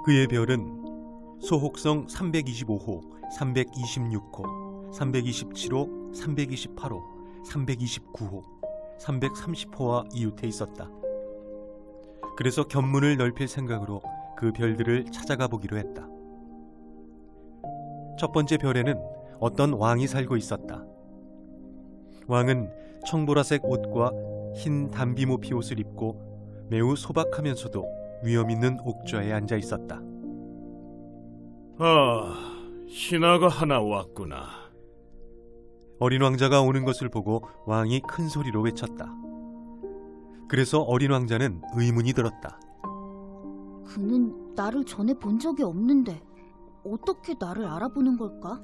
그의 별은 소혹성 325호, 326호, 327호, 328호, 329호, 330호와 이웃해 있었다. 그래서 견문을 넓힐 생각으로 그 별들을 찾아가 보기로 했다. 첫 번째 별에는 어떤 왕이 살고 있었다. 왕은 청보라색 옷과 흰 담비모피 옷을 입고 매우 소박하면서도 위험 있는 옥좌에 앉아 있었다. 신하가 하나 왔구나. 어린 왕자가 오는 것을 보고 왕이 큰 소리로 외쳤다. 그래서 어린 왕자는 의문이 들었다. 그는 나를 전에 본 적이 없는데 어떻게 나를 알아보는 걸까?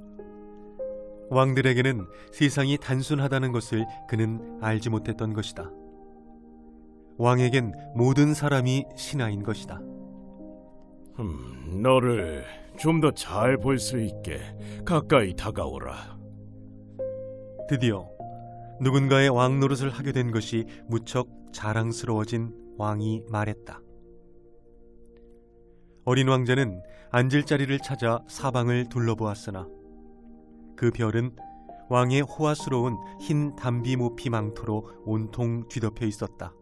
왕들에게는 세상이 단순하다는 것을 그는 알지 못했던 것이다. 왕에겐 모든 사람이 신하인 것이다. 너를 좀 더 잘 볼 수 있게 가까이 다가오라. 드디어 누군가의 왕 노릇을 하게 된 것이 무척 자랑스러워진 왕이 말했다. 어린 왕자는 앉을 자리를 찾아 사방을 둘러보았으나 그 별은 왕의 호화스러운 흰 담비모피 망토로 온통 뒤덮여 있었다.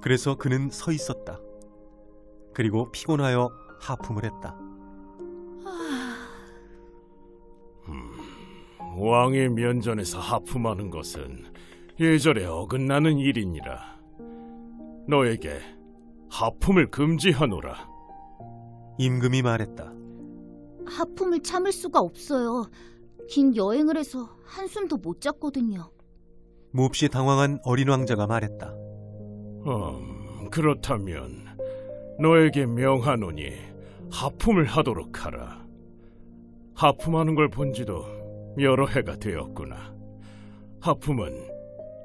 그래서 그는 서 있었다. 그리고 피곤하여 하품을 했다. 왕의 면전에서 하품하는 것은 예절에 어긋나는 일이니라. 너에게 하품을 금지하노라. 임금이 말했다. 하품을 참을 수가 없어요. 긴 여행을 해서 한숨도 못 잤거든요. 몹시 당황한 어린 왕자가 말했다. 그렇다면 너에게 명하노니 하품을 하도록 하라. 하품하는 걸 본 지도 여러 해가 되었구나. 하품은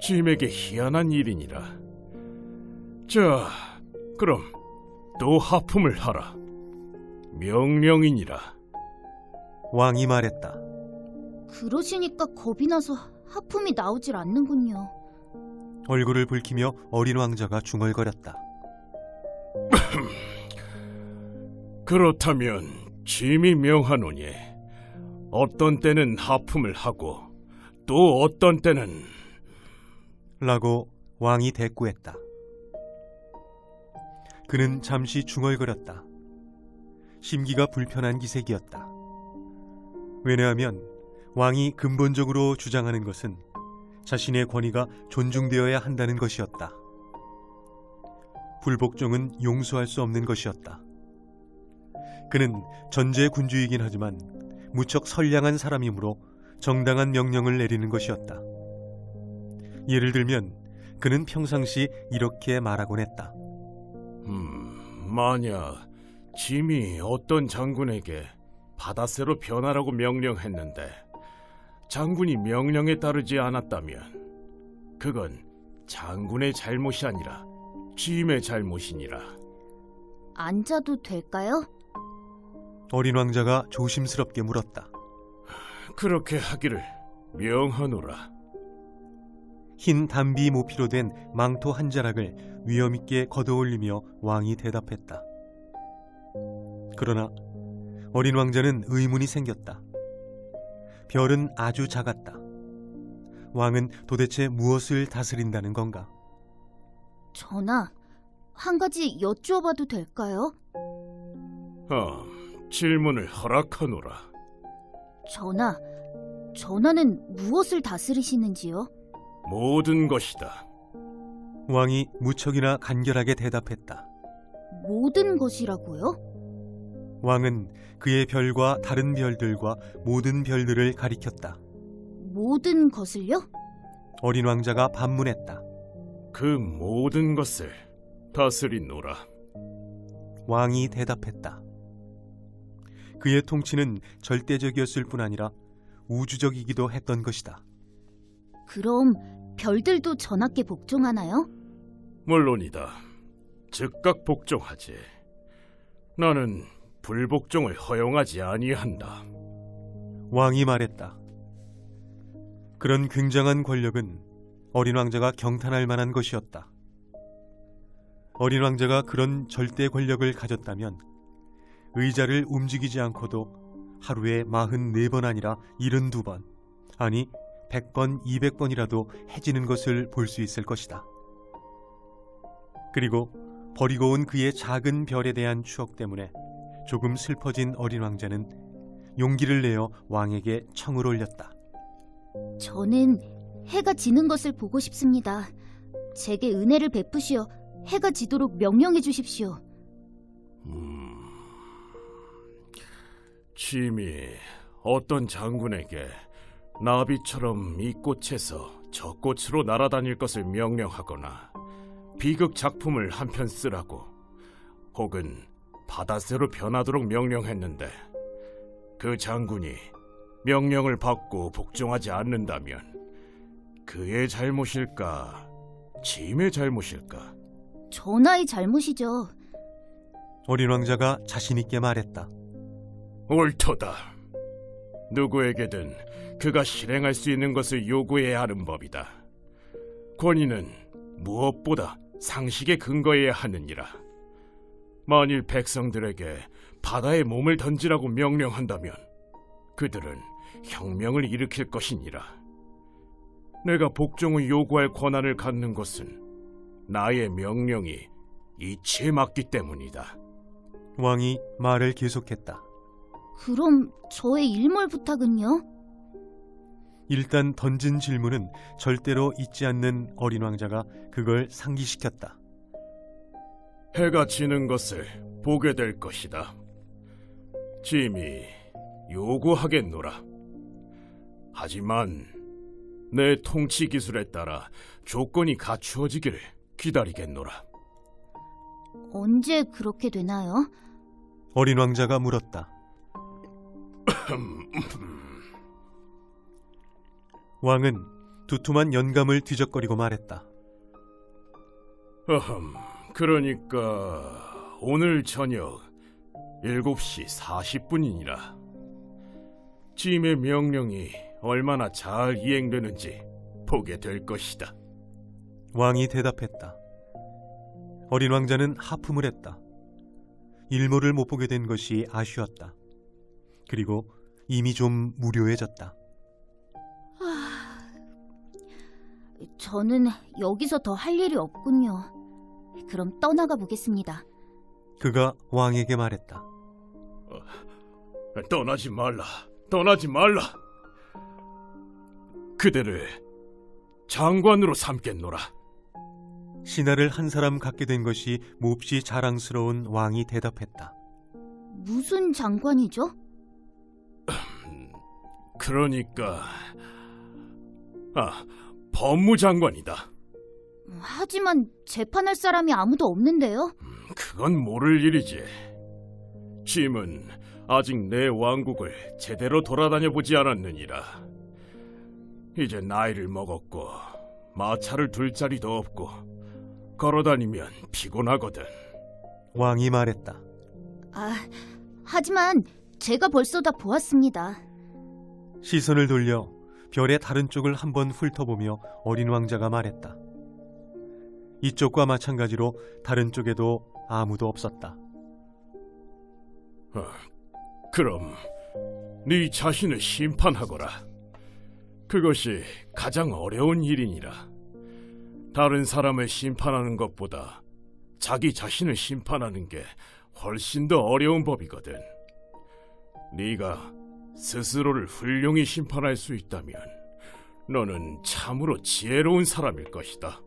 짐에게 희한한 일이니라. 자, 그럼 또 하품을 하라. 명령이니라. 왕이 말했다. 그러시니까 겁이 나서 하품이 나오질 않는군요. 얼굴을 붉히며 어린 왕자가 중얼거렸다. 그렇다면 짐이 명하노니 어떤 때는 하품을 하고 또 어떤 때는 라고 왕이 대꾸했다. 그는 잠시 중얼거렸다. 심기가 불편한 기색이었다. 왜냐하면 왕이 근본적으로 주장하는 것은 자신의 권위가 존중되어야 한다는 것이었다. 불복종은 용서할 수 없는 것이었다. 그는 전제 군주이긴 하지만 무척 선량한 사람이므로 정당한 명령을 내리는 것이었다. 예를 들면 그는 평상시 이렇게 말하곤 했다. 만약 짐이 어떤 장군에게 바다새로 변하라고 명령했는데 장군이 명령에 따르지 않았다면 그건 장군의 잘못이 아니라 짐의 잘못이니라. 앉아도 될까요? 어린 왕자가 조심스럽게 물었다. 그렇게 하기를 명하노라. 흰 담비 모피로 된 망토 한 자락을 위엄있게 걷어올리며 왕이 대답했다. 그러나 어린 왕자는 의문이 생겼다. 별은 아주 작았다. 왕은 도대체 무엇을 다스린다는 건가? 전하, 한 가지 여쭈어봐도 될까요? 질문을 허락하노라. 전하는 무엇을 다스리시는지요? 모든 것이다. 왕이 무척이나 간결하게 대답했다. 모든 것이라고요? 왕은 그의 별과 다른 별들과 모든 별들을 가리켰다. 모든 것을요? 어린 왕자가 반문했다. 그 모든 것을 다스리노라. 왕이 대답했다. 그의 통치는 절대적이었을 뿐 아니라 우주적이기도 했던 것이다. 그럼 별들도 전하께 복종하나요? 물론이다. 즉각 복종하지. 나는 불복종을 허용하지 아니한다. 왕이 말했다. 그런 굉장한 권력은 어린 왕자가 경탄할 만한 것이었다. 어린 왕자가 그런 절대 권력을 가졌다면 의자를 움직이지 않고도 하루에 44번 아니라 72번, 아니 100번, 200번이라도 해지는 것을 볼 수 있을 것이다. 그리고 버리고 온 그의 작은 별에 대한 추억 때문에 조금 슬퍼진 어린 왕자는 용기를 내어 왕에게 청을 올렸다. 저는 해가 지는 것을 보고 싶습니다. 제게 은혜를 베푸시어 해가 지도록 명령해 주십시오. 짐이 어떤 장군에게 나비처럼 이 꽃에서 저 꽃으로 날아다닐 것을 명령하거나 비극 작품을 한 편 쓰라고 혹은 바다새로 변하도록 명령했는데 그 장군이 명령을 받고 복종하지 않는다면 그의 잘못일까, 짐의 잘못일까? 전하의 잘못이죠. 어린 왕자가 자신 있게 말했다. 옳도다. 누구에게든 그가 실행할 수 있는 것을 요구해야 하는 법이다. 권위는 무엇보다 상식에 근거해야 하느니라. 만일 백성들에게 바다에 몸을 던지라고 명령한다면 그들은 혁명을 일으킬 것이니라. 내가 복종을 요구할 권한을 갖는 것은 나의 명령이 이치에 맞기 때문이다. 왕이 말을 계속했다. 그럼 저의 일몰 부탁은요? 일단 던진 질문은 절대로 잊지 않는 어린 왕자가 그걸 상기시켰다. 해가 지는 것을 보게 될 것이다. 짐이 요구하겠노라. 하지만 내 통치 기술에 따라 조건이 갖추어지기를 기다리겠노라. 언제 그렇게 되나요? 어린 왕자가 물었다. 왕은 두툼한 연감을 뒤적거리고 말했다. 그러니까 오늘 저녁 7시 40분이니라. 짐의 명령이 얼마나 잘 이행되는지 보게 될 것이다. 왕이 대답했다. 어린 왕자는 하품을 했다. 일몰을 못 보게 된 것이 아쉬웠다. 그리고 이미 좀 무료해졌다. 저는 여기서 더 할 일이 없군요. 그럼 떠나가 보겠습니다. 그가 왕에게 말했다. 떠나지 말라. 떠나지 말라. 그대를 장관으로 삼겠노라. 신하를 한 사람 갖게 된 것이 몹시 자랑스러운 왕이 대답했다. 무슨 장관이죠? 그러니까 법무장관이다. 하지만 재판할 사람이 아무도 없는데요? 그건 모를 일이지. 짐은 아직 내 왕국을 제대로 돌아다녀 보지 않았느니라. 이제 나이를 먹었고 마차를 둘 자리도 없고 걸어다니면 피곤하거든. 왕이 말했다. 하지만 제가 벌써 다 보았습니다. 시선을 돌려 별의 다른 쪽을 한번 훑어보며 어린 왕자가 말했다. 이쪽과 마찬가지로 다른 쪽에도 아무도 없었다. 그럼 네 자신을 심판하거라. 그것이 가장 어려운 일이니라. 다른 사람을 심판하는 것보다 자기 자신을 심판하는 게 훨씬 더 어려운 법이거든. 네가 스스로를 훌륭히 심판할 수 있다면 너는 참으로 지혜로운 사람일 것이다.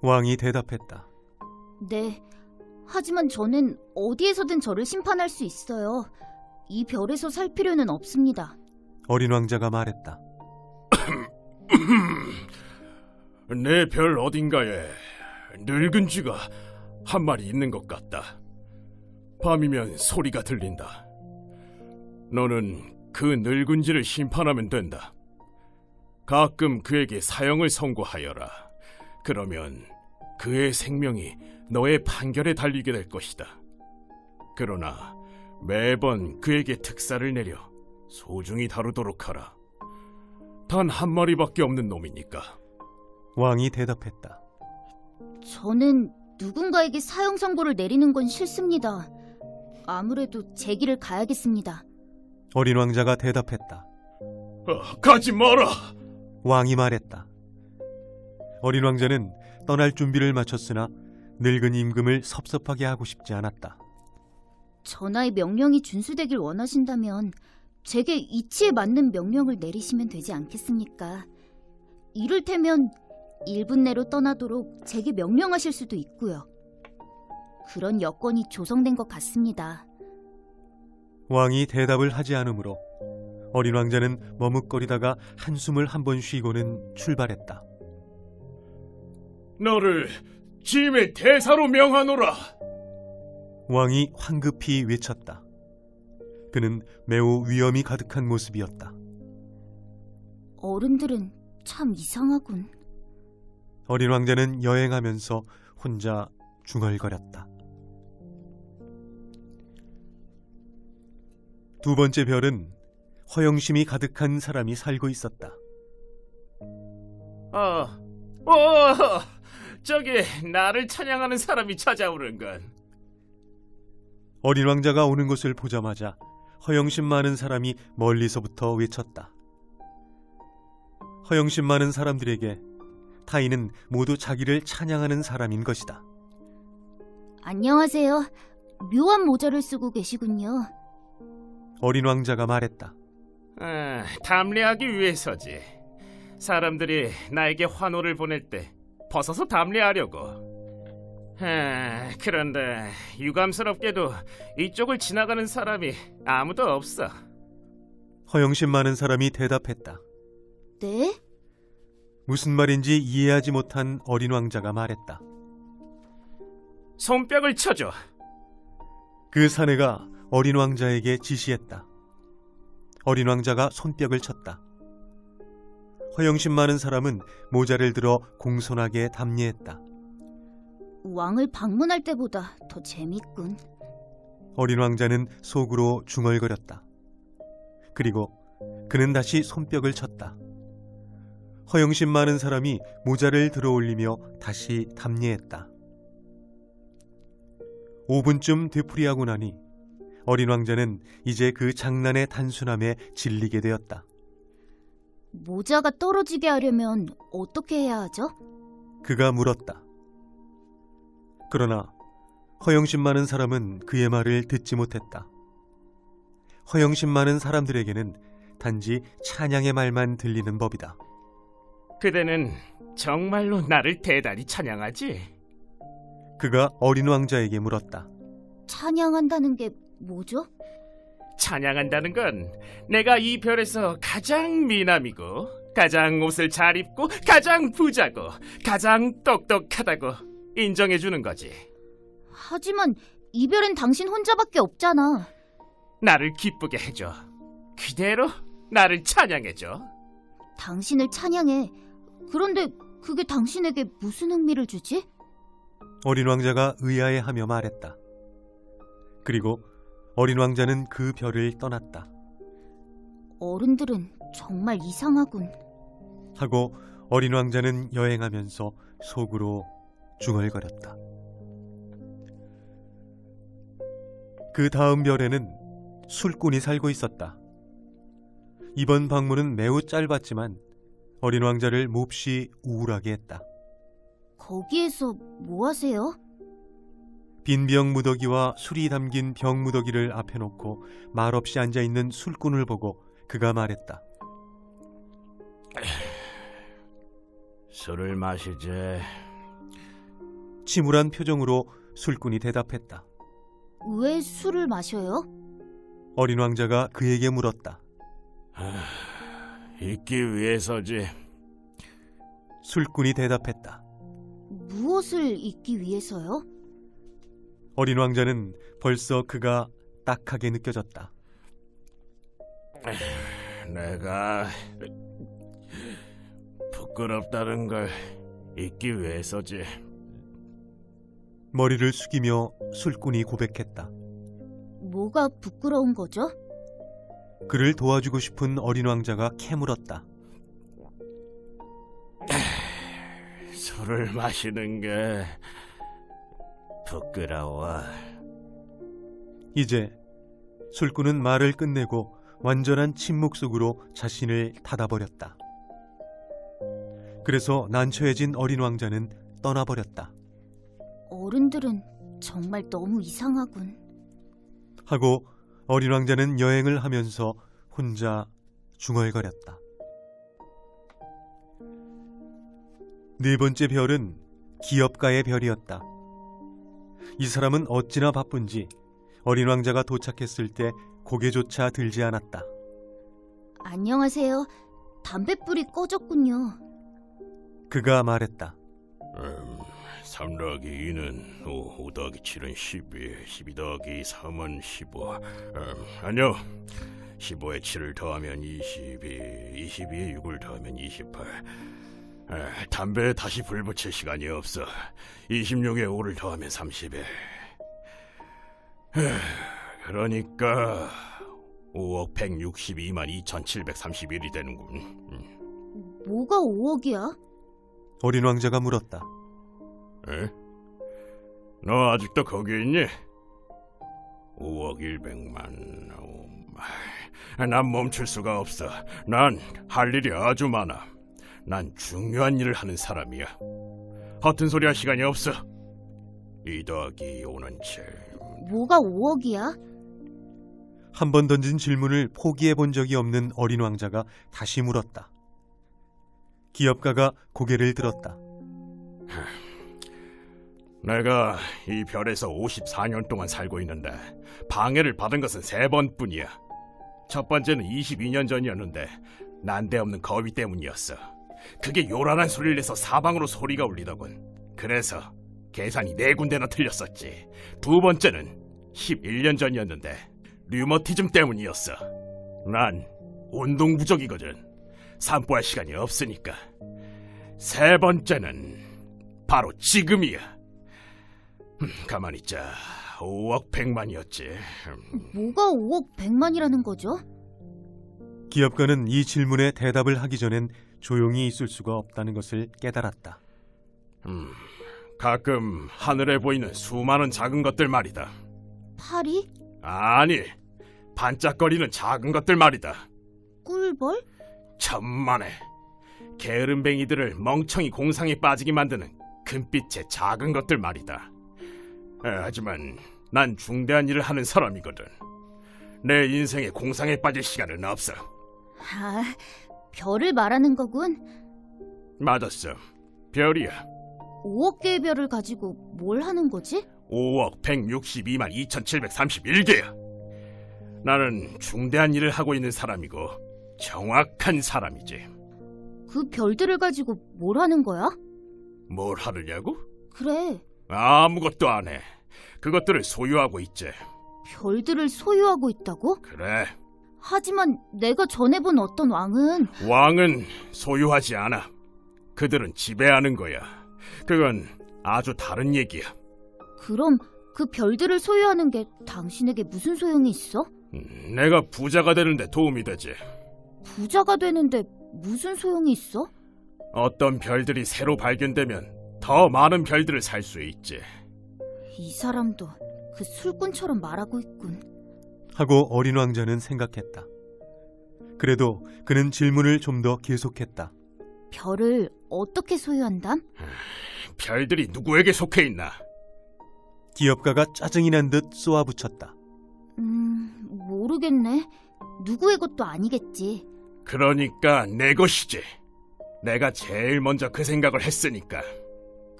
왕이 대답했다. 네, 하지만 저는 어디에서든 저를 심판할 수 있어요. 이 별에서 살 필요는 없습니다. 어린 왕자가 말했다. 내 별 어딘가에 늙은 쥐가 한 마리 있는 것 같다. 밤이면 소리가 들린다. 너는 그 늙은 쥐를 심판하면 된다. 가끔 그에게 사형을 선고하여라. 그러면 그의 생명이 너의 판결에 달리게 될 것이다. 그러나 매번 그에게 특사를 내려 소중히 다루도록 하라. 단 한 마리밖에 없는 놈이니까. 왕이 대답했다. 저는 누군가에게 사형 선고를 내리는 건 싫습니다. 아무래도 제 길을 가야겠습니다. 어린 왕자가 대답했다. 가지 마라. 왕이 말했다. 어린 왕자는 떠날 준비를 마쳤으나 늙은 임금을 섭섭하게 하고 싶지 않았다. 전하의 명령이 준수되길 원하신다면 제게 이치에 맞는 명령을 내리시면 되지 않겠습니까? 이를테면 1분 내로 떠나도록 제게 명령하실 수도 있고요. 그런 여건이 조성된 것 같습니다. 왕이 대답을 하지 않으므로 어린 왕자는 머뭇거리다가 한숨을 한 번 쉬고는 출발했다. 너를 짐의 대사로 명하노라. 왕이 황급히 외쳤다. 그는 매우 위험이 가득한 모습이었다. 어른들은 참 이상하군. 어린 왕자는 여행하면서 혼자 중얼거렸다. 두 번째 별은 허영심이 가득한 사람이 살고 있었다. 저기 나를 찬양하는 사람이 찾아오는군. 어린 왕자가 오는 것을 보자마자 허영심 많은 사람이 멀리서부터 외쳤다. 허영심 많은 사람들에게 타인은 모두 자기를 찬양하는 사람인 것이다. 안녕하세요. 묘한 모자를 쓰고 계시군요. 어린 왕자가 말했다. 담례하기 위해서지. 사람들이 나에게 환호를 보낼 때 벗어서 담례하려고. 그런데 유감스럽게도 이쪽을 지나가는 사람이 아무도 없어. 허영심 많은 사람이 대답했다. 네? 무슨 말인지 이해하지 못한 어린 왕자가 말했다. 손뼉을 쳐줘. 그 사내가 어린 왕자에게 지시했다. 어린 왕자가 손뼉을 쳤다. 허영심 많은 사람은 모자를 들어 공손하게 담례했다. 왕을 방문할 때보다 더 재밌군. 어린 왕자는 속으로 중얼거렸다. 그리고 그는 다시 손뼉을 쳤다. 허영심 많은 사람이 모자를 들어 올리며 다시 담례했다. 5분쯤 되풀이하고 나니 어린 왕자는 이제 그 장난의 단순함에 질리게 되었다. 모자가 떨어지게 하려면 어떻게 해야 하죠? 그가 물었다. 그러나 허영심 많은 사람은 그의 말을 듣지 못했다. 허영심 많은 사람들에게는 단지 찬양의 말만 들리는 법이다. 그대는 정말로 나를 대단히 찬양하지? 그가 어린 왕자에게 물었다. 찬양한다는 게 뭐죠? 찬양한다는 건 내가 이 별에서 가장 미남이고 가장 옷을 잘 입고 가장 부자고 가장 똑똑하다고 인정해주는 거지. 하지만 이별엔 당신 혼자밖에 없잖아. 나를 기쁘게 해줘. 그대로 나를 찬양해줘. 당신을 찬양해. 그런데 그게 당신에게 무슨 흥미를 주지? 어린 왕자가 의아해하며 말했다. 그리고 어린 왕자는 그 별을 떠났다. 어른들은 정말 이상하군. 하고 어린 왕자는 여행하면서 속으로 중얼거렸다. 그 다음 별에는 술꾼이 살고 있었다. 이번 방문은 매우 짧았지만 어린 왕자를 몹시 우울하게 했다. 거기에서 뭐 하세요? 빈 병 무더기와 술이 담긴 병 무더기를 앞에 놓고 말없이 앉아있는 술꾼을 보고 그가 말했다. 술을 마시지. 침울한 표정으로 술꾼이 대답했다. 왜 술을 마셔요? 어린 왕자가 그에게 물었다. 잊기 위해서지. 술꾼이 대답했다. 무엇을 잊기 위해서요? 어린 왕자는 벌써 그가 딱하게 느껴졌다. 내가 부끄럽다는 걸 잊기 위해서지. 머리를 숙이며 술꾼이 고백했다. 뭐가 부끄러운 거죠? 그를 도와주고 싶은 어린 왕자가 캐물었다. 술을 마시는 게 부끄러워. 이제 술꾼은 말을 끝내고 완전한 침묵 속으로 자신을 닫아버렸다. 그래서 난처해진 어린 왕자는 떠나버렸다. 어른들은 정말 너무 이상하군. 하고 어린 왕자는 여행을 하면서 혼자 중얼거렸다. 네 번째 별은 기업가의 별이었다. 이 사람은 어찌나 바쁜지 어린 왕자가 도착했을 때 고개조차 들지 않았다. 안녕하세요. 담뱃불이 꺼졌군요. 그가 말했다. 3 더하기 2는 5 더하기 7은 12, 12 더하기 3은 15. 아니요. 15에 7을 더하면 22, 22에 6을 더하면 28. 담배에 다시 불 붙일 시간이 없어. 26에 5를 더하면 31. 그러니까 5억 162만 2,731이 되는군. 뭐가 5억이야? 어린 왕자가 물었다. 에? 너 아직도 거기 있니? 5억 100만. 난 멈출 수가 없어. 난 할 일이 아주 많아. 난 중요한 일을 하는 사람이야. 허튼 소리 할 시간이 없어. 2 더하기 5는 7. 뭐가 5억이야? 한 번 던진 질문을 포기해 본 적이 없는 어린 왕자가 다시 물었다. 기업가가 고개를 들었다. 내가 이 별에서 54년 동안 살고 있는데 방해를 받은 것은 3번뿐이야. 첫 번째는 22년 전이었는데 난데없는 거위 때문이었어. 그게 요란한 소리를 내서 사방으로 소리가 울리더군. 그래서 계산이 4군데나 틀렸었지. 두 번째는 11년 전이었는데 류머티즘 때문이었어. 난 운동 부족이거든. 산보할 시간이 없으니까. 세 번째는 바로 지금이야. 가만히 있자. 5억 100만이었지. 뭐가 5억 100만이라는 거죠? 기업가는 이 질문에 대답을 하기 전엔 조용히 있을 수가 없다는 것을 깨달았다. 가끔 하늘에 보이는 수많은 작은 것들 말이다. 파리? 아니, 반짝거리는 작은 것들 말이다. 꿀벌? 천만에. 게으름뱅이들을 멍청이 공상에 빠지게 만드는 금빛의 작은 것들 말이다. 하지만 난 중대한 일을 하는 사람이거든. 내 인생에 공상에 빠질 시간은 없어. 아, 별을 말하는 거군. 맞았어. 별이야. 5억 개의 별을 가지고 뭘 하는 거지? 5억 162만 2,731개야. 나는 중대한 일을 하고 있는 사람이고 정확한 사람이지. 그 별들을 가지고 뭘 하는 거야? 뭘 하느냐고? 그래, 아무것도 안 해. 그것들을 소유하고 있지. 별들을 소유하고 있다고? 그래. 하지만 내가 전에 본 어떤 왕은 왕은 소유하지 않아. 그들은 지배하는 거야. 그건 아주 다른 얘기야. 그럼 그 별들을 소유하는 게 당신에게 무슨 소용이 있어? 내가 부자가 되는데 도움이 되지. 부자가 되는데 무슨 소용이 있어? 어떤 별들이 새로 발견되면 더 많은 별들을 살 수 있지. 이 사람도 그 술꾼처럼 말하고 있군. 하고 어린 왕자는 생각했다. 그래도 그는 질문을 좀 더 계속했다. 별을 어떻게 소유한담? 별들이 누구에게 속해 있나? 기업가가 짜증이 난 듯 쏘아붙였다. 모르겠네. 누구의 것도 아니겠지. 그러니까 내 것이지. 내가 제일 먼저 그 생각을 했으니까.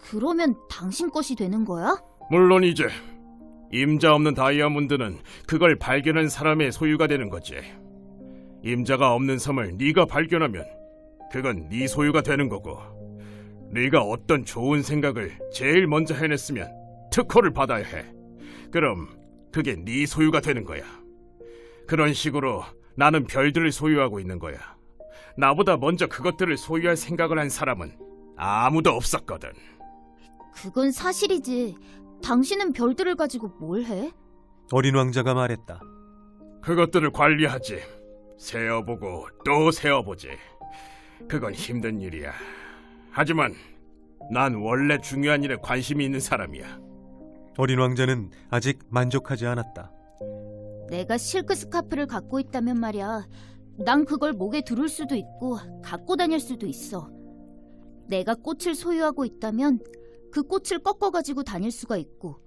그러면 당신 것이 되는 거야? 물론이지. 임자 없는 다이아몬드는 그걸 발견한 사람의 소유가 되는 거지. 임자가 없는 섬을 네가 발견하면 그건 네 소유가 되는 거고, 네가 어떤 좋은 생각을 제일 먼저 해냈으면 특허를 받아야 해. 그럼 그게 네 소유가 되는 거야. 그런 식으로 나는 별들을 소유하고 있는 거야. 나보다 먼저 그것들을 소유할 생각을 한 사람은 아무도 없었거든. 그건 사실이지. 당신은 별들을 가지고 뭘 해? 어린 왕자가 말했다. 그것들을 관리하지. 세어보고 또 세어보지. 그건 힘든 일이야. 하지만 난 원래 중요한 일에 관심이 있는 사람이야. 어린 왕자는 아직 만족하지 않았다. 내가 실크 스카프를 갖고 있다면 말이야. 난 그걸 목에 두를 수도 있고 갖고 다닐 수도 있어. 내가 꽃을 소유하고 있다면 그 꽃을 꺾어가지고 다닐 수가 있고.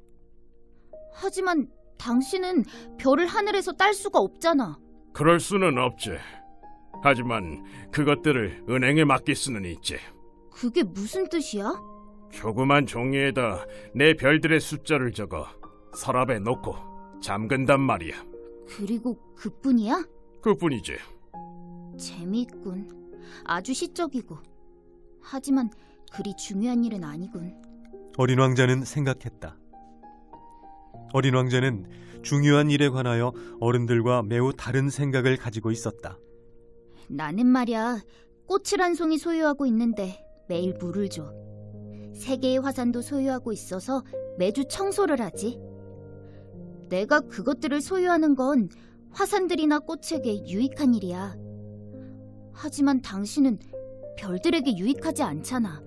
하지만 당신은 별을 하늘에서 딸 수가 없잖아. 그럴 수는 없지. 하지만 그것들을 은행에 맡길 수는 있지. 그게 무슨 뜻이야? 조그만 종이에다 내 별들의 숫자를 적어 서랍에 넣고 잠근단 말이야. 그리고 그뿐이야? 그뿐이지. 재미있군. 아주 시적이고. 하지만 그리 중요한 일은 아니군. 어린 왕자는 생각했다. 어린 왕자는 중요한 일에 관하여 어른들과 매우 다른 생각을 가지고 있었다. 나는 말이야, 꽃을 한 송이 소유하고 있는데 매일 물을 줘. 3개의 화산도 소유하고 있어서 매주 청소를 하지. 내가 그것들을 소유하는 건 화산들이나 꽃에게 유익한 일이야. 하지만 당신은 별들에게 유익하지 않잖아.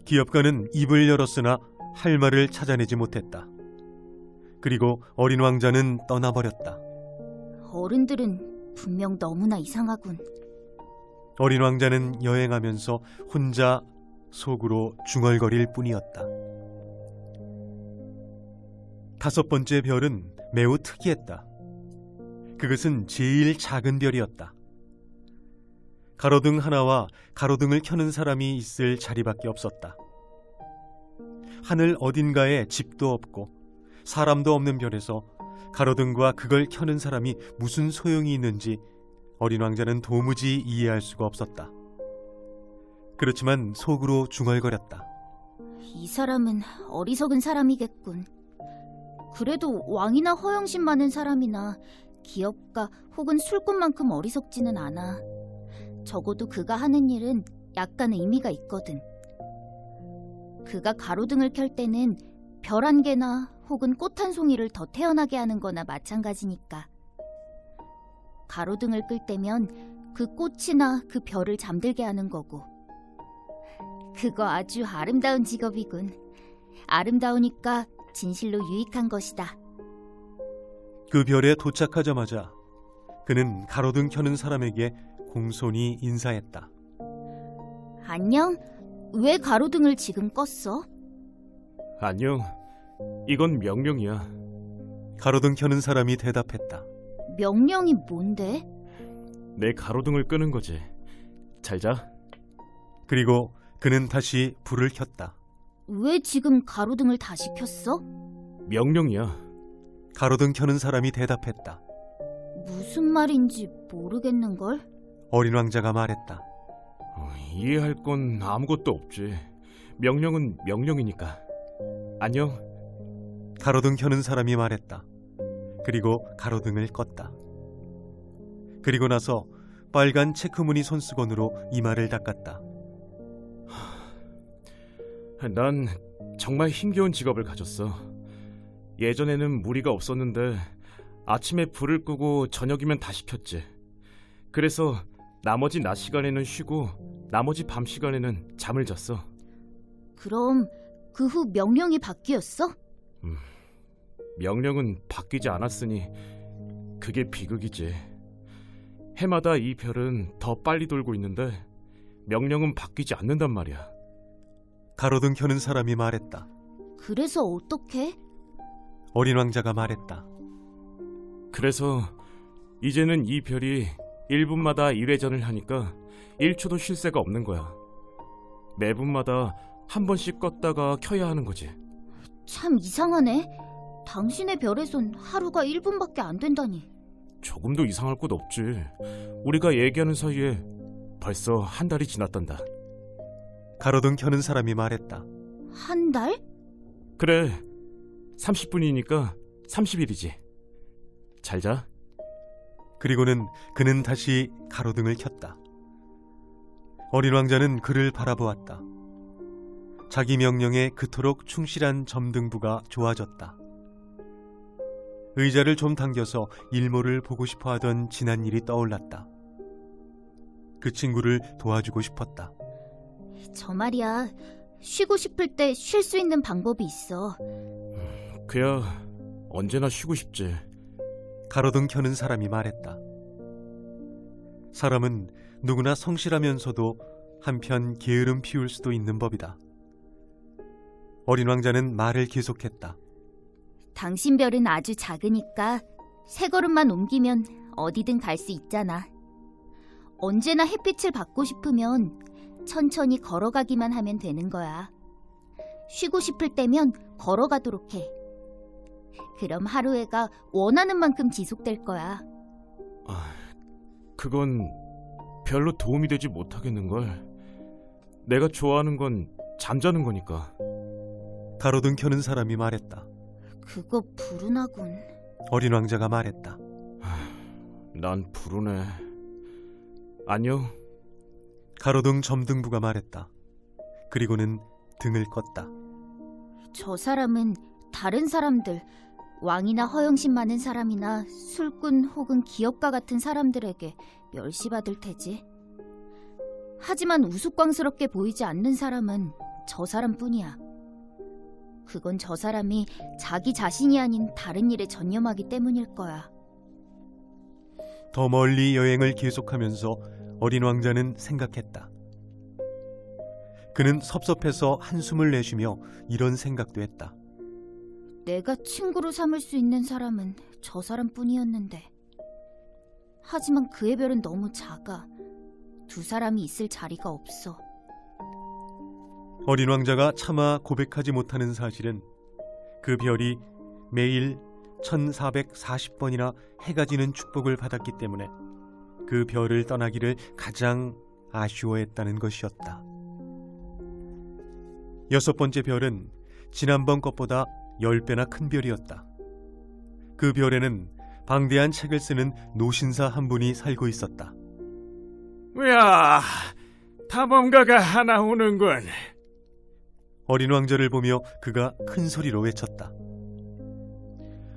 기업가는 입을 열었으나 할 말을 찾아내지 못했다. 그리고 어린 왕자는 떠나버렸다. 어른들은 분명 너무나 이상하군. 어린 왕자는 여행하면서 혼자 속으로 중얼거릴 뿐이었다. 5번째 별은 매우 특이했다. 그것은 제일 작은 별이었다. 가로등 하나와 가로등을 켜는 사람이 있을 자리밖에 없었다. 하늘 어딘가에 집도 없고 사람도 없는 별에서 가로등과 그걸 켜는 사람이 무슨 소용이 있는지 어린 왕자는 도무지 이해할 수가 없었다. 그렇지만 속으로 중얼거렸다. 이 사람은 어리석은 사람이겠군. 그래도 왕이나 허영심 많은 사람이나 기업가 혹은 술꾼만큼 어리석지는 않아. 적어도 그가 하는 일은 약간의 의미가 있거든. 그가 가로등을 켤 때는 별 1개나 혹은 꽃 1송이를 더 태어나게 하는 거나 마찬가지니까. 가로등을 끌 때면 그 꽃이나 그 별을 잠들게 하는 거고. 그거 아주 아름다운 직업이군. 아름다우니까 진실로 유익한 것이다. 그 별에 도착하자마자 그는 가로등 켜는 사람에게 공손히 인사했다. 안녕? 왜 가로등을 지금 껐어? 안녕. 이건 명령이야. 가로등 켜는 사람이 대답했다. 명령이 뭔데? 내 가로등을 끄는 거지. 잘 자. 그리고 그는 다시 불을 켰다. 왜 지금 가로등을 다시 켰어? 명령이야. 가로등 켜는 사람이 대답했다. 무슨 말인지 모르겠는걸? 어린 왕자가 말했다. 이해할 건 아무것도 없지. 명령은 명령이니까. 안녕. 가로등 켜는 사람이 말했다. 그리고 가로등을 껐다. 그리고 나서 빨간 체크무늬 손수건으로 이마를 닦았다. 난 정말 힘겨운 직업을 가졌어. 예전에는 무리가 없었는데 아침에 불을 끄고 저녁이면 다시 켰지. 그래서 나머지 낮 시간에는 쉬고 나머지 밤 시간에는 잠을 잤어. 그럼 그 후 명령이 바뀌었어? 명령은 바뀌지 않았으니 그게 비극이지. 해마다 이 별은 더 빨리 돌고 있는데 명령은 바뀌지 않는단 말이야. 가로등 켜는 사람이 말했다. 그래서 어떡해? 어린 왕자가 말했다. 그래서 이제는 이 별이 1분마다 1회전을 하니까 1초도 쉴 새가 없는 거야. 매분마다 한 번씩 껐다가 켜야 하는 거지. 참 이상하네. 당신의 별에선 하루가 1분밖에 안 된다니. 조금도 이상할 것 없지. 우리가 얘기하는 사이에 벌써 한 달이 지났단다. 가로등 켜는 사람이 말했다. 한 달? 그래, 30분이니까 30일이지. 잘 자. 그리고는 그는 다시 가로등을 켰다. 어린 왕자는 그를 바라보았다. 자기 명령에 그토록 충실한 점등부가 좋아졌다. 의자를 좀 당겨서 일모를 보고 싶어 하던 지난 일이 떠올랐다. 그 친구를 도와주고 싶었다. 저 말이야. 쉬고 싶을 때 쉴 수 있는 방법이 있어. 그야 언제나 쉬고 싶지. 가로등 켜는 사람이 말했다. 사람은 누구나 성실하면서도 한편 게으름 피울 수도 있는 법이다. 어린 왕자는 말을 계속했다. 당신 별은 아주 작으니까 세 걸음만 옮기면 어디든 갈 수 있잖아. 언제나 햇빛을 받고 싶으면 천천히 걸어가기만 하면 되는 거야. 쉬고 싶을 때면 걸어가도록 해. 그럼 하루해가 원하는 만큼 지속될 거야. 그건 별로 도움이 되지 못하겠는걸. 내가 좋아하는 건 잠자는 거니까. 가로등 켜는 사람이 말했다. 그거 불운하군. 어린 왕자가 말했다. 난 불운해. 안녕. 가로등 점등부가 말했다. 그리고는 등을 껐다. 저 사람은 다른 사람들, 왕이나 허영심 많은 사람이나 술꾼 혹은 기업가 같은 사람들에게 멸시받을 테지. 하지만 우스꽝스럽게 보이지 않는 사람은 저 사람뿐이야. 그건 저 사람이 자기 자신이 아닌 다른 일에 전념하기 때문일 거야. 더 멀리 여행을 계속하면서 어린 왕자는 생각했다. 그는 섭섭해서 한숨을 내쉬며 이런 생각도 했다. 내가 친구로 삼을 수 있는 사람은 저 사람뿐이었는데. 하지만 그의 별은 너무 작아. 두 사람이 있을 자리가 없어. 어린 왕자가 차마 고백하지 못하는 사실은 그 별이 매일 1440번이나 해가 지는 축복을 받았기 때문에 그 별을 떠나기를 가장 아쉬워했다는 것이었다. 6번째 별은 지난번 것보다 10배나 큰 별이었다. 그 별에는 방대한 책을 쓰는 노신사 한 분이 살고 있었다. 야, 탐험가가 하나 오는군. 어린 왕자를 보며 그가 큰 소리로 외쳤다.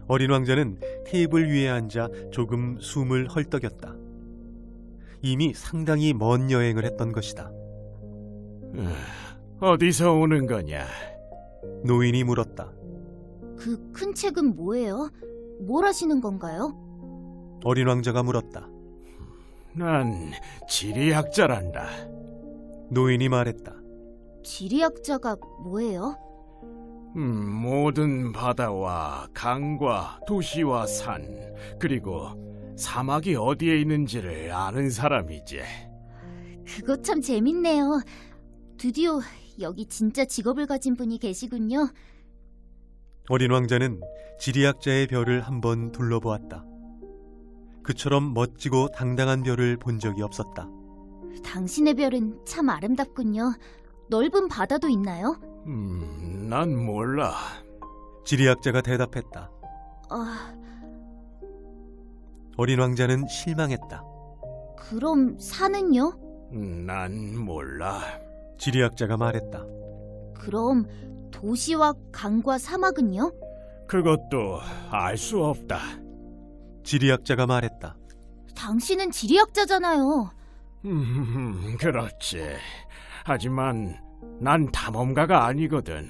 어린 왕자는 테이블 위에 앉아 조금 숨을 헐떡였다. 이미 상당히 먼 여행을 했던 것이다. 어디서 오는 거냐? 노인이 물었다. 그 큰 책은 뭐예요? 뭘 하시는 건가요? 어린 왕자가 물었다. 난 지리학자란다. 노인이 말했다. 지리학자가 뭐예요? 모든 바다와 강과 도시와 산, 그리고 사막이 어디에 있는지를 아는 사람이지. 그거 참 재밌네요. 드디어 여기 진짜 직업을 가진 분이 계시군요. 어린 왕자는 지리학자의 별을 한번 둘러보았다. 그처럼 멋지고 당당한 별을 본 적이 없었다. 당신의 별은 참 아름답군요. 넓은 바다도 있나요? 난 몰라. 지리학자가 대답했다. 어린 왕자는 실망했다. 그럼 산은요? 난 몰라. 지리학자가 말했다. 그럼 도시와 강과 사막은요? 그것도 알 수 없다. 지리학자가 말했다. 당신은 지리학자잖아요. 그렇지. 하지만 난 탐험가가 아니거든.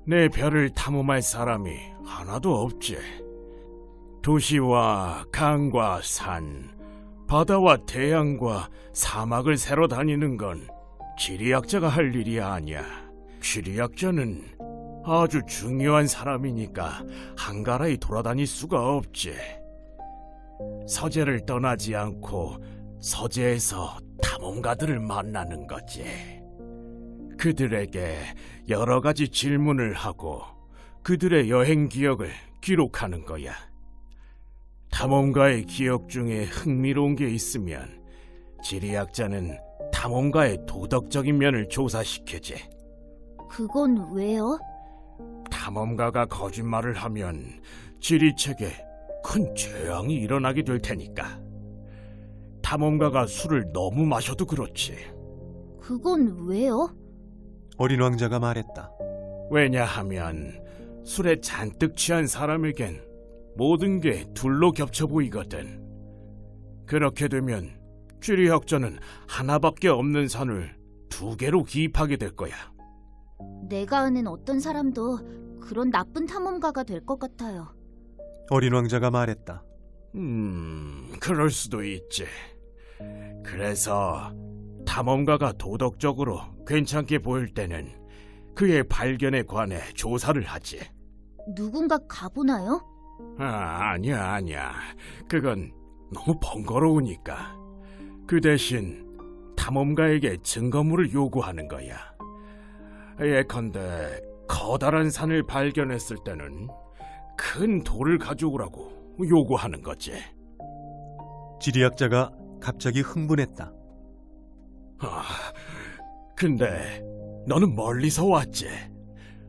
내 별을 탐험할 사람이 하나도 없지. 도시와 강과 산, 바다와 태양과 사막을 새러 다니는 건 지리학자가 할 일이 아니야. 지리학자는 아주 중요한 사람이니까 한가라히 돌아다닐 수가 없지. 서재를 떠나지 않고 서재에서 탐험가들을 만나는 거지. 그들에게 여러 가지 질문을 하고 그들의 여행 기억을 기록하는 거야. 탐험가의 기억 중에 흥미로운 게 있으면 지리학자는 탐험가의 도덕적인 면을 조사시키지. 그건 왜요? 탐험가가 거짓말을 하면 지리책에 큰 재앙이 일어나게 될 테니까. 탐험가가 술을 너무 마셔도 그렇지. 그건 왜요? 어린 왕자가 말했다. 왜냐하면 술에 잔뜩 취한 사람에겐 모든 게 둘로 겹쳐 보이거든. 그렇게 되면 지리학자는 하나밖에 없는 산을 두 개로 기입하게 될 거야. 내가 아는 어떤 사람도 그런 나쁜 탐험가가 될 것 같아요. 어린 왕자가 말했다. 그럴 수도 있지. 그래서 탐험가가 도덕적으로 괜찮게 보일 때는 그의 발견에 관해 조사를 하지. 누군가 가보나요? 아니야. 그건 너무 번거로우니까. 그 대신 탐험가에게 증거물을 요구하는 거야. 예컨대 커다란 산을 발견했을 때는 큰 돌을 가져오라고 요구하는 거지. 지리학자가 갑자기 흥분했다. 근데 너는 멀리서 왔지.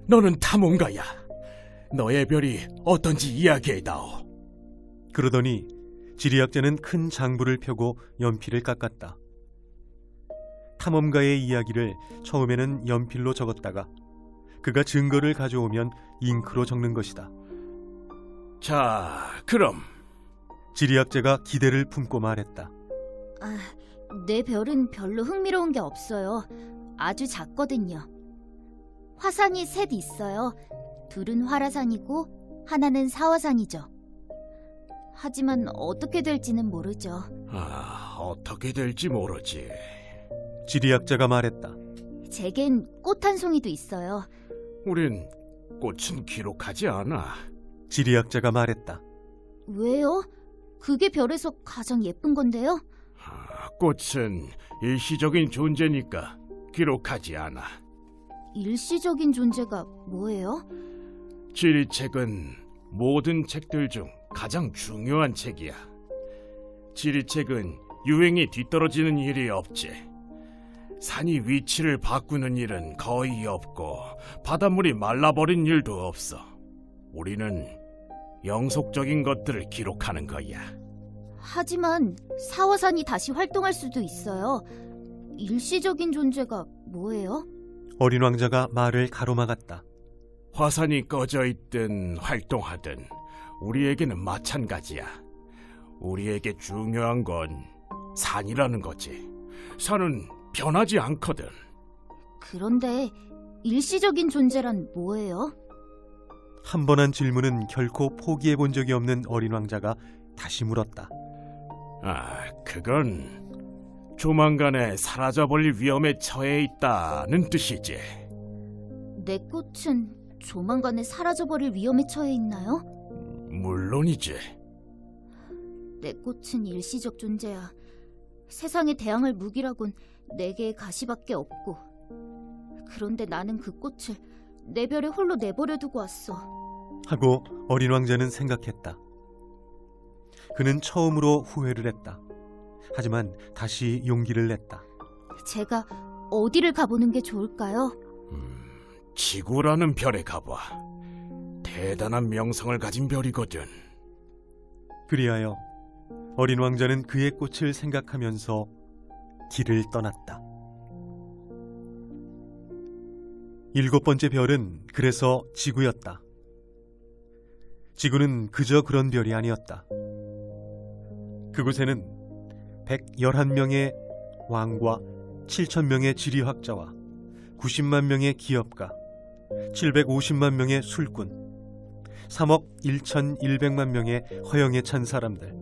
너는 탐험가야. 너의 별이 어떤지 이야기해다오. 그러더니 지리학자는 큰 장부를 펴고 연필을 깎았다. 탐험가의 이야기를 처음에는 연필로 적었다가 그가 증거를 가져오면 잉크로 적는 것이다. 자, 그럼 지리학자가 기대를 품고 말했다. 내 별은 별로 흥미로운 게 없어요. 아주 작거든요. 화산이 셋 있어요. 둘은 화라산이고 하나는 사화산이죠. 하지만 어떻게 될지는 모르죠. 어떻게 될지 모르지. 지리학자가 말했다. 제겐 꽃 한 송이도 있어요. 우린 꽃은 기록하지 않아. 지리학자가 말했다. 왜요? 그게 별에서 가장 예쁜 건데요? 꽃은 일시적인 존재니까 기록하지 않아. 일시적인 존재가 뭐예요? 지리책은 모든 책들 중 가장 중요한 책이야. 지리책은 유행이 뒤떨어지는 일이 없지. 산이 위치를 바꾸는 일은 거의 없고 바닷물이 말라버린 일도 없어. 우리는 영속적인 것들을 기록하는 거야. 하지만 사화산이 다시 활동할 수도 있어요. 일시적인 존재가 뭐예요? 어린 왕자가 말을 가로막았다. 화산이 꺼져 있든 활동하든 우리에게는 마찬가지야. 우리에게 중요한 건 산이라는 거지. 산은 변하지 않거든. 그런데 일시적인 존재란 뭐예요? 한 번 한 질문은 결코 포기해 본 적이 없는 어린 왕자가 다시 물었다. 그건 조만간에 사라져버릴 위험에 처해 있다는 뜻이지. 내 꽃은 조만간에 사라져버릴 위험에 처해 있나요? 물론이지. 내 꽃은 일시적 존재야. 세상에 대항할 무기라곤 네 개의 가시밖에 없고. 그런데 나는 그 꽃을 내 별에 홀로 내버려 두고 왔어. 하고 어린 왕자는 생각했다. 그는 처음으로 후회를 했다. 하지만 다시 용기를 냈다. 제가 어디를 가보는 게 좋을까요? 지구라는 별에 가봐. 대단한 명성을 가진 별이거든. 그리하여 어린 왕자는 그의 꽃을 생각하면서 길을 떠났다. 7번째 별은 그래서 지구였다. 지구는 그저 그런 별이 아니었다. 그곳에는 111명의 왕과 7,000명의 지리학자와 90만 명의 기업가, 750만 명의 술꾼, 3억 1,100만 명의 허영에 찬 사람들,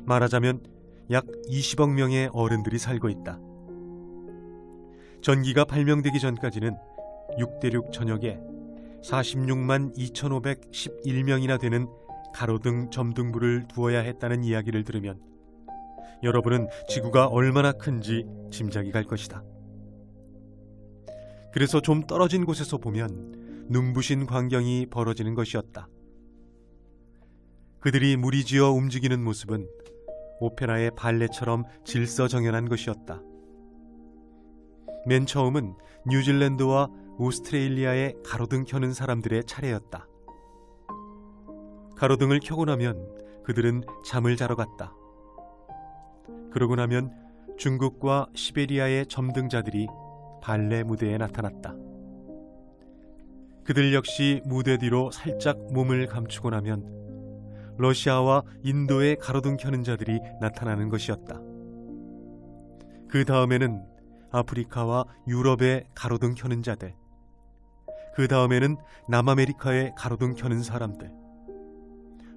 말하자면 약 20억 명의 어른들이 살고 있다. 전기가 발명되기 전까지는 6대륙 전역에 46만 2,511명이나 되는 가로등 점등불을 두어야 했다는 이야기를 들으면 여러분은 지구가 얼마나 큰지 짐작이 갈 것이다. 그래서 좀 떨어진 곳에서 보면 눈부신 광경이 벌어지는 것이었다. 그들이 무리지어 움직이는 모습은 오페라의 발레처럼 질서정연한 것이었다. 맨 처음은 뉴질랜드와 오스트레일리아에 가로등 켜는 사람들의 차례였다. 가로등을 켜고 나면 그들은 잠을 자러 갔다. 그러고 나면 중국과 시베리아의 점등자들이 발레 무대에 나타났다. 그들 역시 무대 뒤로 살짝 몸을 감추고 나면 러시아와 인도의 가로등 켜는 자들이 나타나는 것이었다. 그 다음에는 아프리카와 유럽의 가로등 켜는 자들, 그 다음에는 남아메리카에 가로등 켜는 사람들,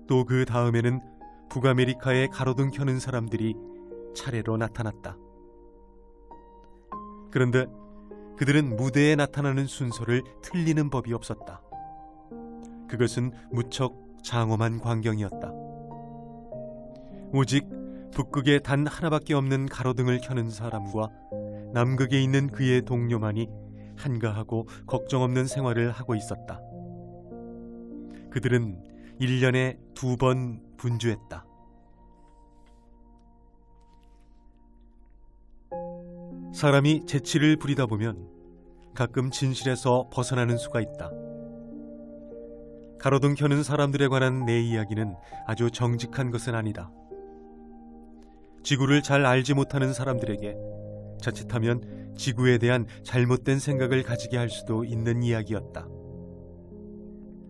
또 그 다음에는 북아메리카에 가로등 켜는 사람들이 차례로 나타났다. 그런데 그들은 무대에 나타나는 순서를 틀리는 법이 없었다. 그것은 무척 장엄한 광경이었다. 오직 북극에 단 하나밖에 없는 가로등을 켜는 사람과 남극에 있는 그의 동료만이 한가하고 걱정 없는 생활을 하고 있었다. 그들은 1년에 2번 분주했다. 사람이 재치를 부리다 보면 가끔 진실에서 벗어나는 수가 있다. 가로등 켜는 사람들에 관한 내 이야기는 아주 정직한 것은 아니다. 지구를 잘 알지 못하는 사람들에게 자칫하면 지구에 대한 잘못된 생각을 가지게 할 수도 있는 이야기였다.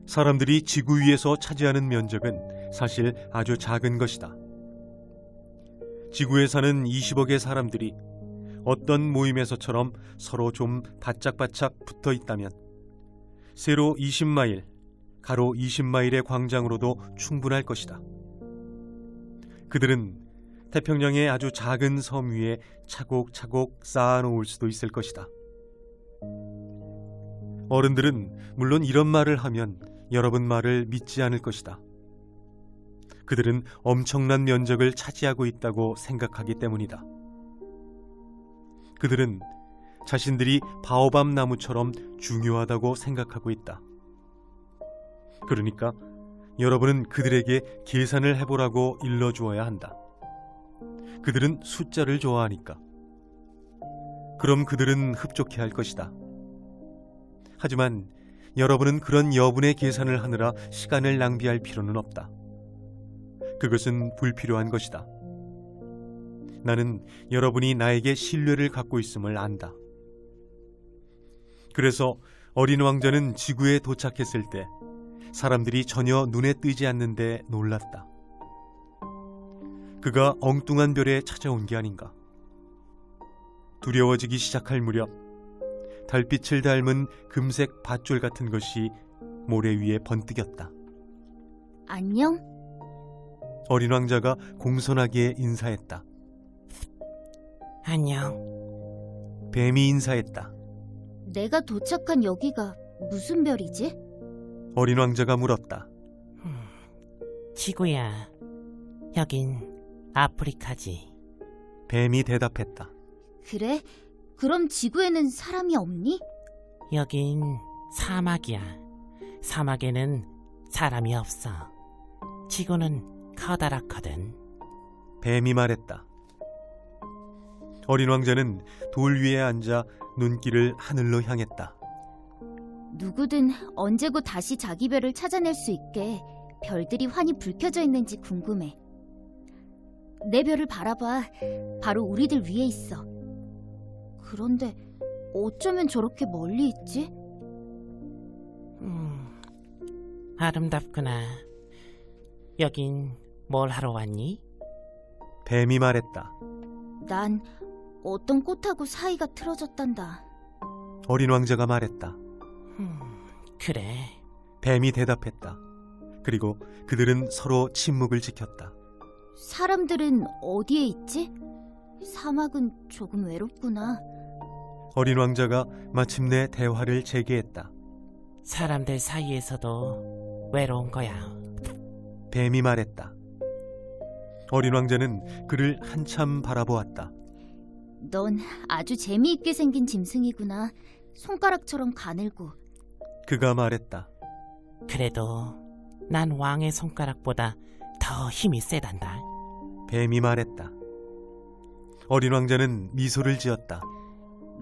사람들이 지구 위에서 차지하는 면적은 사실 아주 작은 것이다. 지구에 사는 20억의 사람들이 어떤 모임에서처럼 서로 좀 바짝바짝 붙어 있다면 세로 20마일, 가로 20마일의 광장으로도 충분할 것이다. 그들은 태평양의 아주 작은 섬 위에 차곡차곡 쌓아놓을 수도 있을 것이다. 어른들은 물론 이런 말을 하면 여러분 말을 믿지 않을 것이다. 그들은 엄청난 면적을 차지하고 있다고 생각하기 때문이다. 그들은 자신들이 바오밥 나무처럼 중요하다고 생각하고 있다. 그러니까 여러분은 그들에게 계산을 해보라고 일러주어야 한다. 그들은 숫자를 좋아하니까. 그럼 그들은 흡족해 할 것이다. 하지만 여러분은 그런 여분의 계산을 하느라 시간을 낭비할 필요는 없다. 그것은 불필요한 것이다. 나는 여러분이 나에게 신뢰를 갖고 있음을 안다. 그래서 어린 왕자는 지구에 도착했을 때 사람들이 전혀 눈에 띄지 않는데 놀랐다. 그가 엉뚱한 별에 찾아온 게 아닌가. 두려워지기 시작할 무렵 달빛을 닮은 금색 밧줄 같은 것이 모래 위에 번뜩였다. 안녕? 어린 왕자가 공손하게 인사했다. 안녕. 뱀이 인사했다. 내가 도착한 여기가 무슨 별이지? 어린 왕자가 물었다. 지구야. 여긴 아프리카지. 뱀이 대답했다. 그래? 그럼 지구에는 사람이 없니? 여긴 사막이야. 사막에는 사람이 없어. 지구는 커다랗거든. 뱀이 말했다. 어린 왕자는 돌 위에 앉아 눈길을 하늘로 향했다. 누구든 언제고 다시 자기 별을 찾아낼 수 있게 별들이 환히 불 켜져 있는지 궁금해. 내 별을 바라봐. 바로 우리들 위에 있어. 그런데 어쩌면 저렇게 멀리 있지? 아름답구나. 여긴 뭘 하러 왔니? 뱀이 말했다. 난 어떤 꽃하고 사이가 틀어졌단다. 어린 왕자가 말했다. 그래. 뱀이 대답했다. 그리고 그들은 서로 침묵을 지켰다. 사람들은 어디에 있지? 사막은 조금 외롭구나. 어린 왕자가 마침내 대화를 재개했다. 사람들 사이에서도 외로운 거야. 뱀이 말했다. 어린 왕자는 그를 한참 바라보았다. 넌 아주 재미있게 생긴 짐승이구나. 손가락처럼 가늘고. 그가 말했다. 그래도 난 왕의 손가락보다 더 힘이 세단다. 뱀이 말했다. 어린 왕자는 미소를 지었다.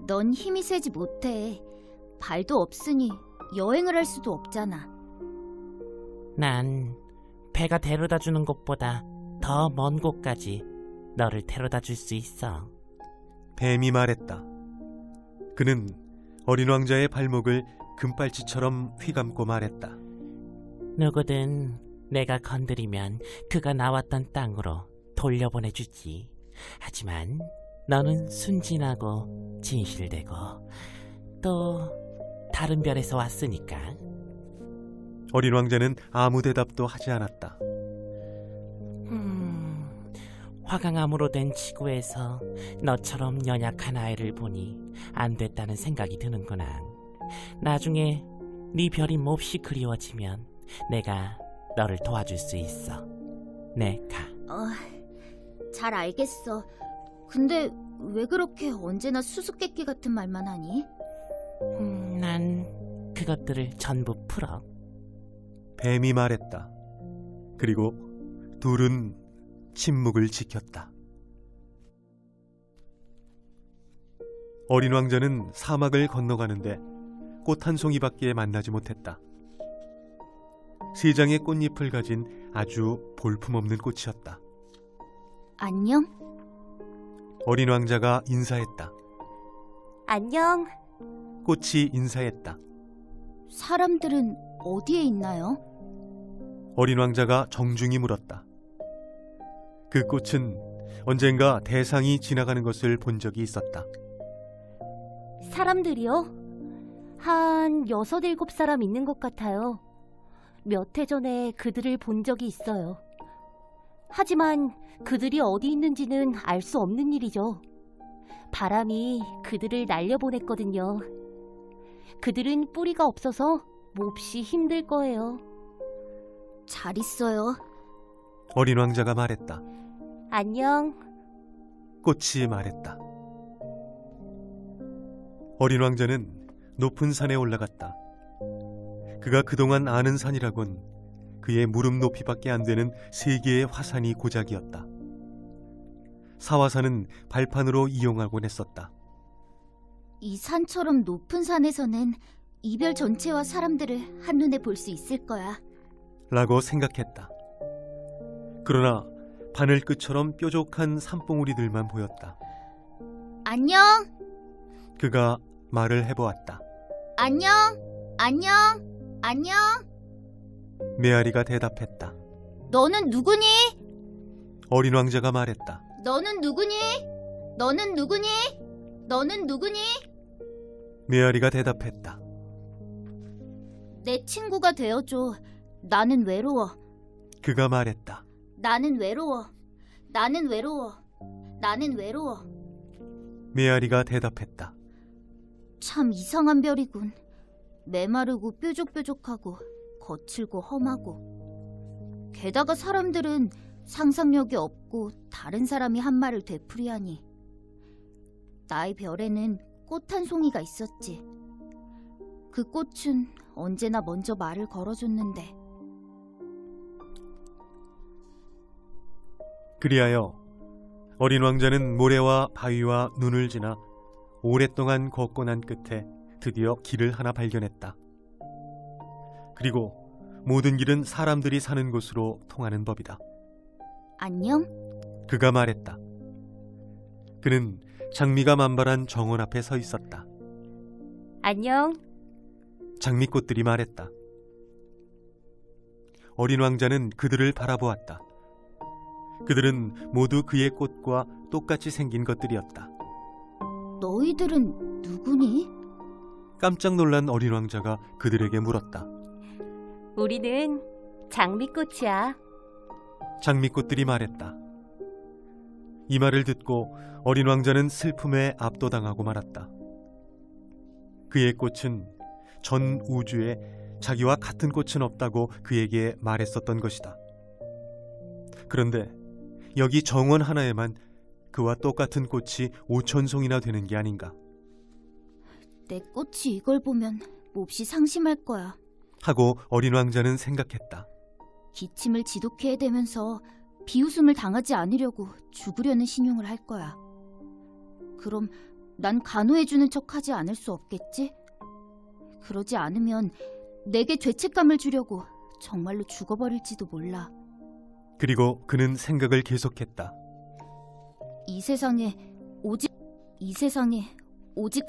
넌 힘이 세지 못해. 발도 없으니 여행을 할 수도 없잖아. 난 배가 데려다 주는 곳보다 더 먼 곳까지 너를 데려다 줄 수 있어. 뱀이 말했다. 그는 어린 왕자의 발목을 금발치처럼 휘감고 말했다. 누구든 내가 건드리면 그가 나왔던 땅으로 돌려보내주지. 하지만 너는 순진하고 진실되고 또 다른 별에서 왔으니까. 어린 왕자는 아무 대답도 하지 않았다. 화강암으로 된 지구에서 너처럼 연약한 아이를 보니 안 됐다는 생각이 드는구나. 나중에 네 별이 몹시 그리워지면 내가 너를 도와줄 수 있어. 네카. 잘 알겠어. 근데 왜 그렇게 언제나 수수께끼 같은 말만 하니? 난 그것들을 전부 풀어. 뱀이 말했다. 그리고 둘은 침묵을 지켰다. 어린 왕자는 사막을 건너가는데 꽃 한 송이밖에 만나지 못했다. 세 장의 꽃잎을 가진 아주 볼품없는 꽃이었다. 안녕? 어린 왕자가 인사했다. 안녕. 꽃이 인사했다. 사람들은 어디에 있나요? 어린 왕자가 정중히 물었다. 그 꽃은 언젠가 대상이 지나가는 것을 본 적이 있었다. 사람들이요? 한 6, 7사람 있는 것 같아요. 몇 해 전에 그들을 본 적이 있어요. 하지만 그들이 어디 있는지는 알 수 없는 일이죠. 바람이 그들을 날려보냈거든요. 그들은 뿌리가 없어서 몹시 힘들 거예요. 잘 있어요. 어린 왕자가 말했다. 안녕. 꽃이 말했다. 어린 왕자는 높은 산에 올라갔다. 그가 그동안 아는 산이라곤 그의 무릎 높이밖에 안 되는 3개의 화산이 고작이었다. 사화산은 발판으로 이용하곤 했었다. 이 산처럼 높은 산에서는 이별 전체와 사람들을 한눈에 볼 수 있을 거야. 라고 생각했다. 그러나 바늘 끝처럼 뾰족한 산봉우리들만 보였다. 안녕? 그가 말을 해보았다. 안녕? 안녕? 안녕? 메아리가 대답했다. 너는 누구니? 어린 왕자가 말했다. 너는 누구니? 너는 누구니? 너는 누구니? 메아리가 대답했다. 내 친구가 되어줘. 나는 외로워. 그가 말했다. 나는 외로워. 나는 외로워. 나는 외로워. 메아리가 대답했다. 참 이상한 별이군. 메마르고 뾰족뾰족하고 거칠고 험하고. 게다가 사람들은 상상력이 없고 다른 사람이 한 말을 되풀이하니. 나의 별에는 꽃 한 송이가 있었지. 그 꽃은 언제나 먼저 말을 걸어줬는데. 그리하여 어린 왕자는 모래와 바위와 눈을 지나 오랫동안 걷고 난 끝에 드디어 길을 하나 발견했다. 그리고 모든 길은 사람들이 사는 곳으로 통하는 법이다. 안녕? 그가 말했다. 그는 장미가 만발한 정원 앞에 서 있었다. 안녕. 장미꽃들이 말했다. 어린 왕자는 그들을 바라보았다. 그들은 모두 그의 꽃과 똑같이 생긴 것들이었다. 너희들은 누구니? 깜짝 놀란 어린 왕자가 그들에게 물었다. 우리는 장미꽃이야. 장미꽃들이 말했다. 이 말을 듣고 어린 왕자는 슬픔에 압도당하고 말았다. 그의 꽃은 전 우주에 자기와 같은 꽃은 없다고 그에게 말했었던 것이다. 그런데 여기 정원 하나에만 그와 똑같은 꽃이 5,000송이나 되는 게 아닌가 내 꽃이 이걸 보면 몹시 상심할 거야. 하고 어린 왕자는 생각했다. 기침을 지독히 해대면서 비웃음을 당하지 않으려고 죽으려는 신용을 할 거야. 그럼 난 간호해주는 척하지 않을 수 없겠지? 그러지 않으면 내게 죄책감을 주려고 정말로 죽어버릴지도 몰라. 그리고 그는 생각을 계속했다. 이 세상에 오직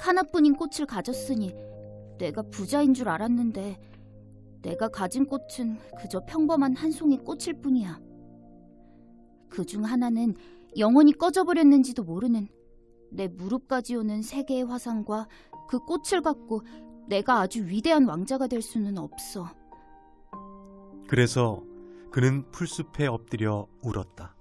하나뿐인 꽃을 가졌으니 내가 부자인 줄 알았는데 내가 가진 꽃은 그저 평범한 한 송이 꽃일 뿐이야. 그중 하나는 영원히 꺼져버렸는지도 모르는 내 무릎까지 오는 3개의 화상과 그 꽃을 갖고 내가 아주 위대한 왕자가 될 수는 없어. 그래서 그는 풀숲에 엎드려 울었다.